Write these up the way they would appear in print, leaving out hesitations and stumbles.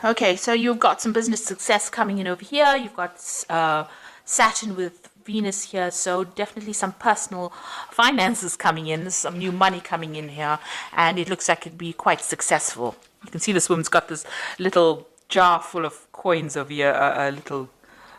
Okay, so you've got some business success coming in over here. You've got Saturn with Venus here, so definitely some personal finances coming in. There's some new money coming in here, and it looks like it'd be quite successful. You can see this woman's got this little jar full of coins over here, a little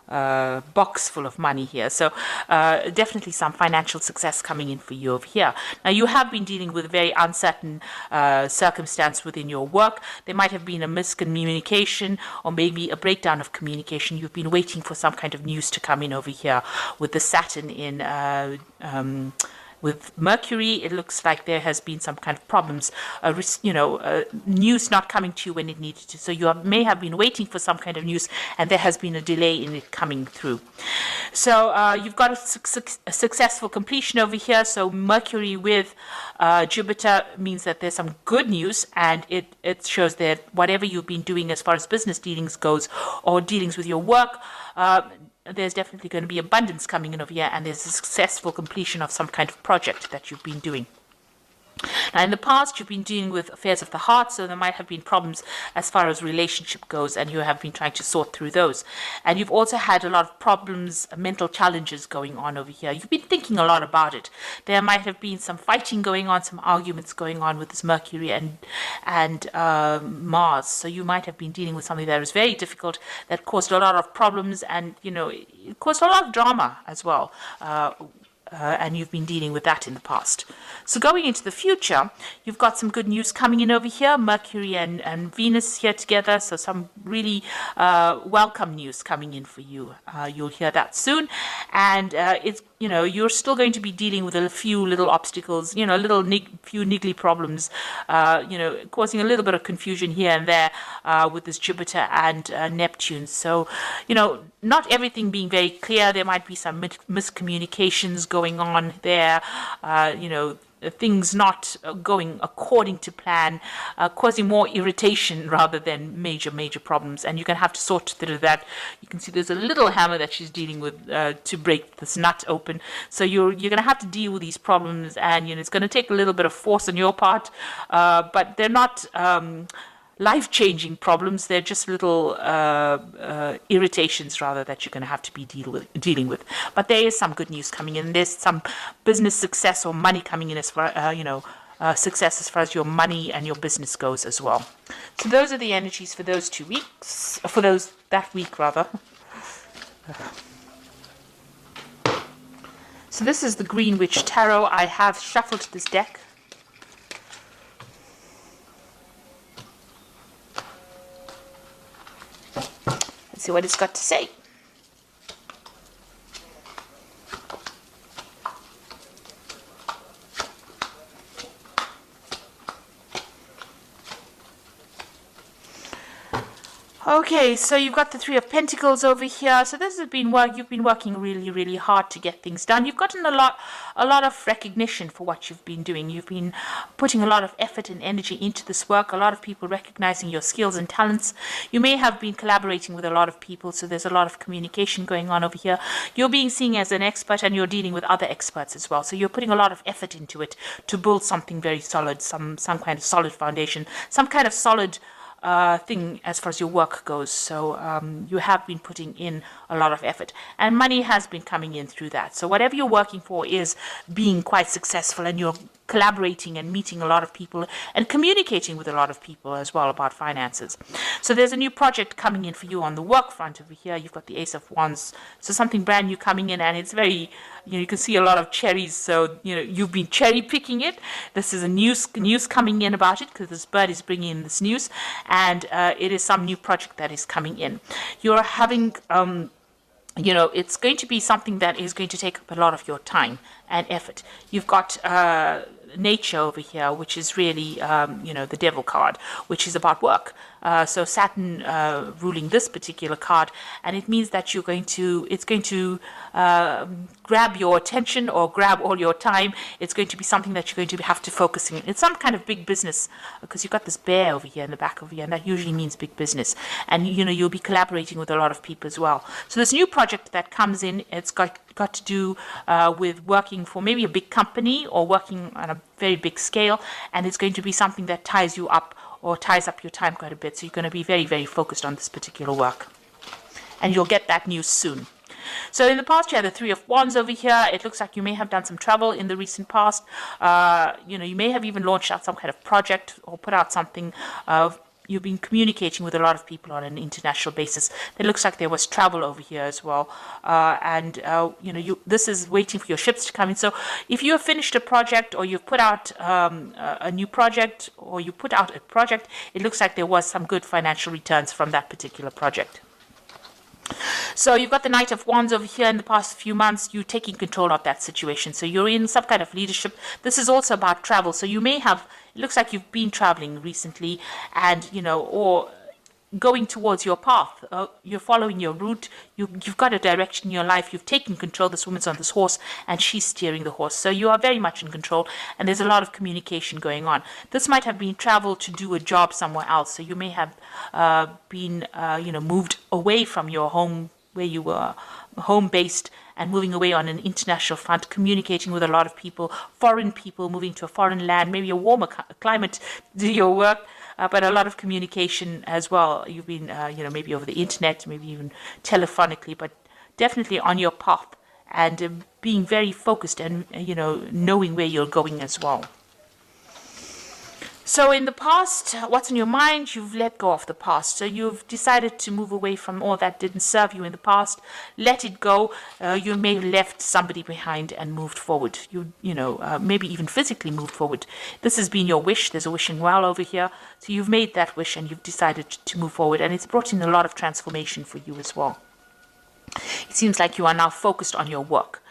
box full of money here. So definitely some financial success coming in for you over here. Now, you have been dealing with a very uncertain circumstance within your work. There might have been a miscommunication or maybe a breakdown of communication. You've been waiting for some kind of news to come in over here with the Saturn in with Mercury. It looks like there has been some kind of problems, news not coming to you when it needed to. So you may have been waiting for some kind of news, and there has been a delay in it coming through. So you've got a successful completion over here. So Mercury with Jupiter means that there's some good news, and it shows that whatever you've been doing as far as business dealings goes or dealings with your work, there's definitely going to be abundance coming in over here, and there's a successful completion of some kind of project that you've been doing. Now, in the past, you've been dealing with affairs of the heart, so there might have been problems as far as relationship goes, and you have been trying to sort through those. And you've also had a lot of problems, mental challenges going on over here. You've been thinking a lot about it. There might have been some fighting going on, some arguments going on with this Mercury and Mars. So you might have been dealing with something that was very difficult, that caused a lot of problems, and it caused a lot of drama as well. And you've been dealing with that in the past. So going into the future, you've got some good news coming in over here. Mercury and Venus here together, so some really welcome news coming in for you. You'll hear that soon, and it's you're still going to be dealing with a few little obstacles, few niggly problems, causing a little bit of confusion here and there with this Jupiter and Neptune. So, not everything being very clear. There might be some miscommunications going on there, things not going according to plan, causing more irritation rather than major problems. And you're going to have to sort through that. You can see there's a little hammer that she's dealing with to break this nut open. So you're going to have to deal with these problems, and it's going to take a little bit of force on your part, but they're not life-changing problems. They're just little irritations rather that you're going to have to be dealing with. But there is some good news coming in. There's some business success or money coming in as far success as far as your money and your business goes as well. So those are the energies for those 2 weeks, that week rather. So this is the Green Witch Tarot. I have shuffled this deck. Let's see what it's got to say. Okay, so you've got the Three of Pentacles over here. So this has been work. You've been working really hard to get things done. You've gotten a lot of recognition for what you've been doing. You've been putting a lot of effort and energy into this work. A lot of people recognizing your skills and talents. You may have been collaborating with a lot of people, so there's a lot of communication going on over here. You're being seen as an expert, and you're dealing with other experts as well. So you're putting a lot of effort into it to build something very solid, some kind of solid foundation, some kind of solid thing as far as your work goes. So you have been putting in a lot of effort, and money has been coming in through that. So whatever you're working for is being quite successful, and you're collaborating and meeting a lot of people and communicating with a lot of people as well about finances. So there's a new project coming in for you on the work front over here. You've got the Ace of Wands, so something brand new coming in, and it's very, you can see a lot of cherries. So you've been cherry picking it. This is a news coming in about it, because this bird is bringing in this news, and it is some new project that is coming in. You're having it's going to be something that is going to take up a lot of your time and effort. You've got nature over here, which is really, the devil card, which is about work. So Saturn ruling this particular card, and it means that it's going to grab your attention or grab all your time. It's going to be something that you're going to have to focus on. It's some kind of big business, because you've got this bear over here in the back over here, and that usually means big business. And you'll be collaborating with a lot of people as well. So this new project that comes in, it's got to do with working for maybe a big company or working on a very big scale, and it's going to be something that ties you up or ties up your time quite a bit. So you're going to be very, very focused on this particular work. And you'll get that news soon. So in the past, you had the Three of Wands over here. It looks like you may have done some travel in the recent past. You may have even launched out some kind of project or put out something. You've been communicating with a lot of people on an international basis. It looks like there was travel over here as well. This is waiting for your ships to come in. So if you have finished a project, or you've put out a new project, or you put out a project, it looks like there was some good financial returns from that particular project. So you've got the Knight of Wands over here. In the past few months, you're taking control of that situation. So you're in some kind of leadership. This is also about travel. So you may have, it looks like you've been traveling recently, and, or going towards your path. You're following your route. You've got a direction in your life. You've taken control. This woman's on this horse, and she's steering the horse. So you are very much in control, and there's a lot of communication going on. This might have been travel to do a job somewhere else. So you may have been, moved away from your home, where you were home-based, and moving away on an international front, communicating with a lot of people, foreign people, moving to a foreign land, maybe a warmer climate to do your work. But a lot of communication as well. You've been, maybe over the internet, maybe even telephonically, but definitely on your path, and being very focused and, knowing where you're going as well. So in the past, what's in your mind? You've let go of the past. So you've decided to move away from all that didn't serve you in the past. Let it go. You may have left somebody behind and moved forward. Maybe even physically moved forward. This has been your wish. There's a wishing well over here. So you've made that wish, and you've decided to move forward. And it's brought in a lot of transformation for you as well. It seems like you are now focused on your work.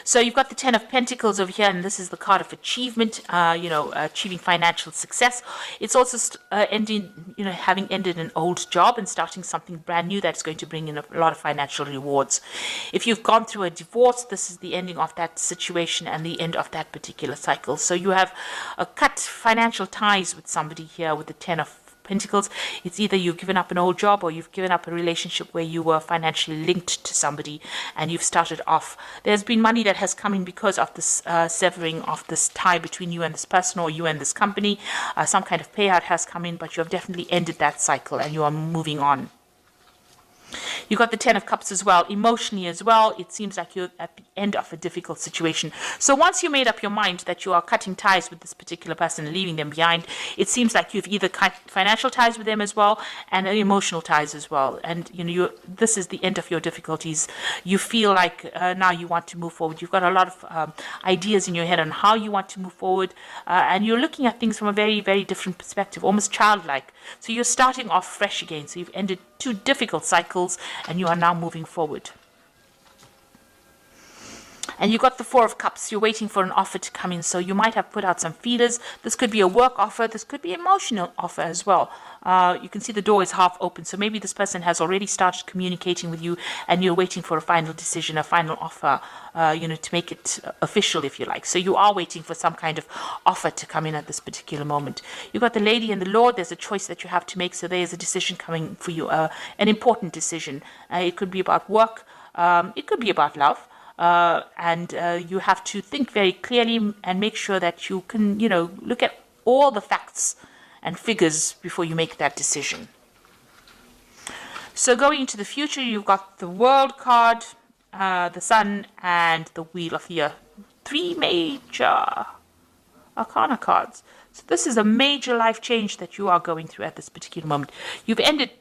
So you've got the Ten of Pentacles over here, and this is the card of achievement, achieving financial success. It's also having ended an old job and starting something brand new that's going to bring in a lot of financial rewards. If you've gone through a divorce, this is the ending of that situation and the end of that particular cycle. So you have cut financial ties with somebody here with the Ten of Pentacles. It's either you've given up an old job, or you've given up a relationship where you were financially linked to somebody, and you've started off. There's been money that has come in because of this severing of this tie between you and this person, or you and this company. Some kind of payout has come in, but you have definitely ended that cycle, and you are moving on. You've got the Ten of Cups as well. Emotionally as well, it seems like you're at the end of a difficult situation. So once you made up your mind that you are cutting ties with this particular person and leaving them behind, it seems like you've either cut financial ties with them as well, and emotional ties as well. And this is the end of your difficulties. You feel like now you want to move forward. You've got a lot of ideas in your head on how you want to move forward, and you're looking at things from a very, very different perspective, almost childlike. So you're starting off fresh again. So you've ended 2 difficult cycles, and you are now moving forward. And you got the Four of Cups. You're waiting for an offer to come in. So you might have put out some feelers. This could be a work offer. This could be an emotional offer as well. You can see the door is half open. So maybe this person has already started communicating with you, and you're waiting for a final decision, a final offer, to make it official, if you like. So you are waiting for some kind of offer to come in at this particular moment. You've got the Lady and the Lord. There's a choice that you have to make. So there's a decision coming for you, an important decision. It could be about work. It could be about love. And you have to think very clearly and make sure that you can, look at all the facts and figures before you make that decision. So going into the future, you've got the World card, the Sun, and the Wheel of the Earth. 3 major Arcana cards. So this is a major life change that you are going through at this particular moment. You've ended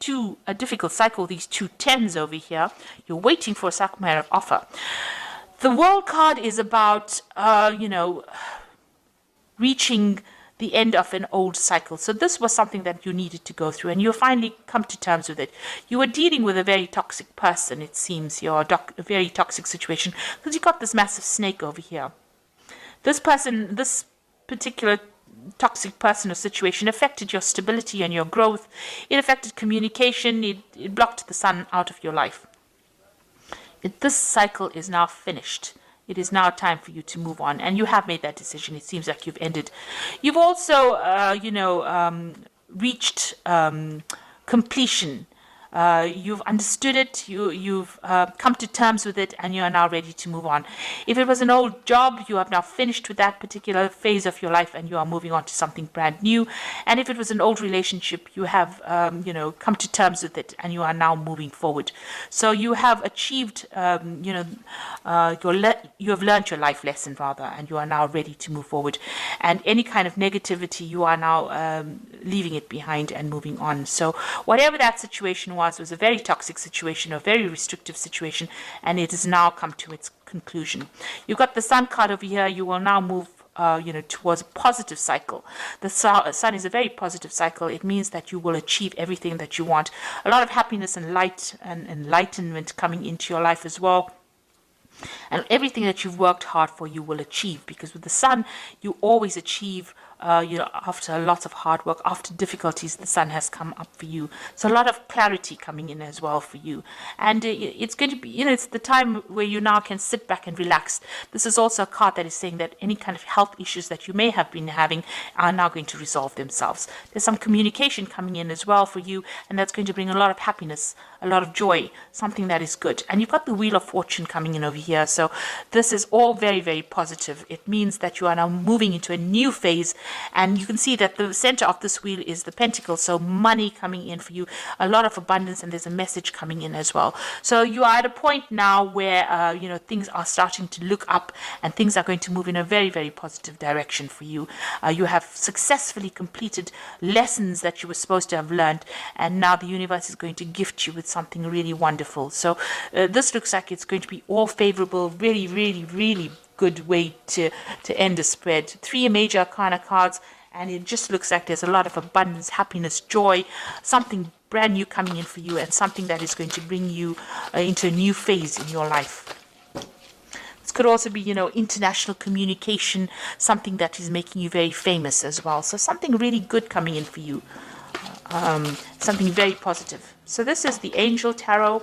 a difficult cycle, these 2 tens over here. You're waiting for a sacramental offer. The World card is about, reaching the end of an old cycle. So this was something that you needed to go through, and you finally come to terms with it. You were dealing with a very toxic person, it seems. You're a very toxic situation, because you got this massive snake over here. This person, this particular toxic person or situation affected your stability and your growth. It affected communication. It blocked the sun out of your life. This cycle is now finished. It is now time for you to move on, and you have made that decision. It seems like you've ended. You've also, reached completion You've understood it, you've come to terms with it, and you are now ready to move on. If it was an old job, you have now finished with that particular phase of your life and you are moving on to something brand new. And if it was an old relationship, you have come to terms with it and you are now moving forward. So you have achieved you have learned your life lesson rather, and you are now ready to move forward. And any kind of negativity, you are now leaving it behind and moving on. So whatever that situation was a very toxic situation, a very restrictive situation, and it has now come to its conclusion. You've got the Sun card over here. You will now move towards a positive cycle. The sun is a very positive cycle. It means that you will achieve everything that you want. A lot of happiness and light and enlightenment coming into your life as well. And everything that you've worked hard for, you will achieve, because with the sun, you always achieve. After a lot of hard work, after difficulties, the sun has come up for you. So a lot of clarity coming in as well for you. And it's going to be, it's the time where you now can sit back and relax. This is also a card that is saying that any kind of health issues that you may have been having are now going to resolve themselves. There's some communication coming in as well for you, and that's going to bring a lot of happiness, a lot of joy, something that is good. And you've got the Wheel of Fortune coming in over here. So this is all very, very positive. It means that you are now moving into a new phase. And you can see that the center of this wheel is the pentacle, so money coming in for you, a lot of abundance, and there's a message coming in as well. So you are at a point now where things are starting to look up, and things are going to move in a very, very positive direction for you. You have successfully completed lessons that you were supposed to have learned, and now the universe is going to gift you with something really wonderful. So this looks like it's going to be all favorable, really, really, really good way to end a spread. 3 major arcana cards, and it just looks like there's a lot of abundance, happiness, joy, something brand new coming in for you, and something that is going to bring you into a new phase in your life. This could also be, international communication, something that is making you very famous as well. So something really good coming in for you, something very positive. So this is the Angel Tarot.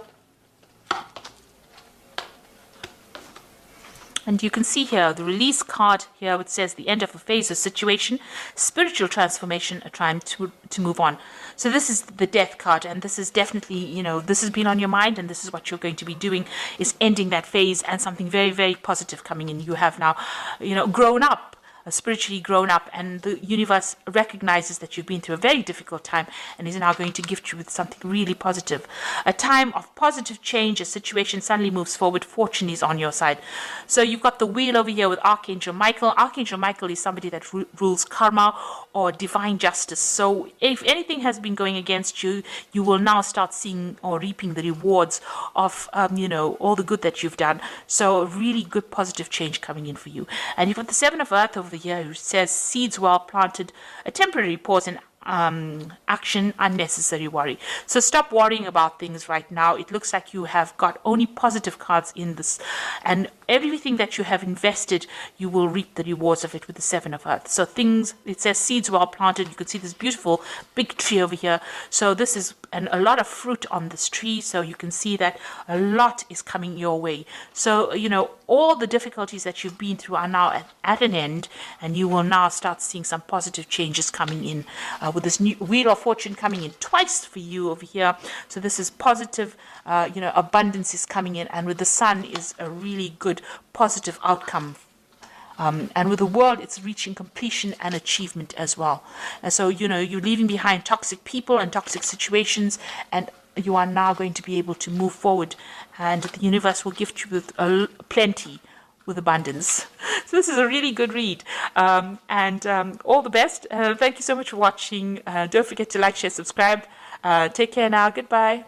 And you can see here the release card here, which says the end of a phase or situation, spiritual transformation, a time to move on. So this is the Death card, and this is definitely, this has been on your mind, and this is what you're going to be doing, is ending that phase, and something very, very positive coming in. You have now, grown up. Spiritually grown up, and the universe recognizes that you've been through a very difficult time and is now going to gift you with something really positive. A time of positive change, a situation suddenly moves forward, fortune is on your side. So you've got the wheel over here with Archangel Michael. Archangel Michael is somebody that rules karma or divine justice. So if anything has been going against you, you will now start seeing or reaping the rewards of all the good that you've done. So really good positive change coming in for you. And you've got the Seven of Earth over here, who says seeds well planted, a temporary pause in action, unnecessary worry. So stop worrying about things right now. It looks like you have got only positive cards in this, and everything that you have invested, you will reap the rewards of it with the Seven of Earth. So things, it says seeds well planted. You can see this beautiful big tree over here. So this is a lot of fruit on this tree. So you can see that a lot is coming your way. So, all the difficulties that you've been through are now at an end, and you will now start seeing some positive changes coming in with this new Wheel of Fortune coming in twice for you over here. So this is positive, abundance is coming in, and with the Sun is a really good positive outcome. And with the World, it's reaching completion and achievement as well. And so, you're leaving behind toxic people and toxic situations, and you are now going to be able to move forward, and the universe will gift you with plenty, with abundance. So this is a really good read, and all the best. Thank you so much for watching. Don't forget to like, share, subscribe. Take care now. Goodbye.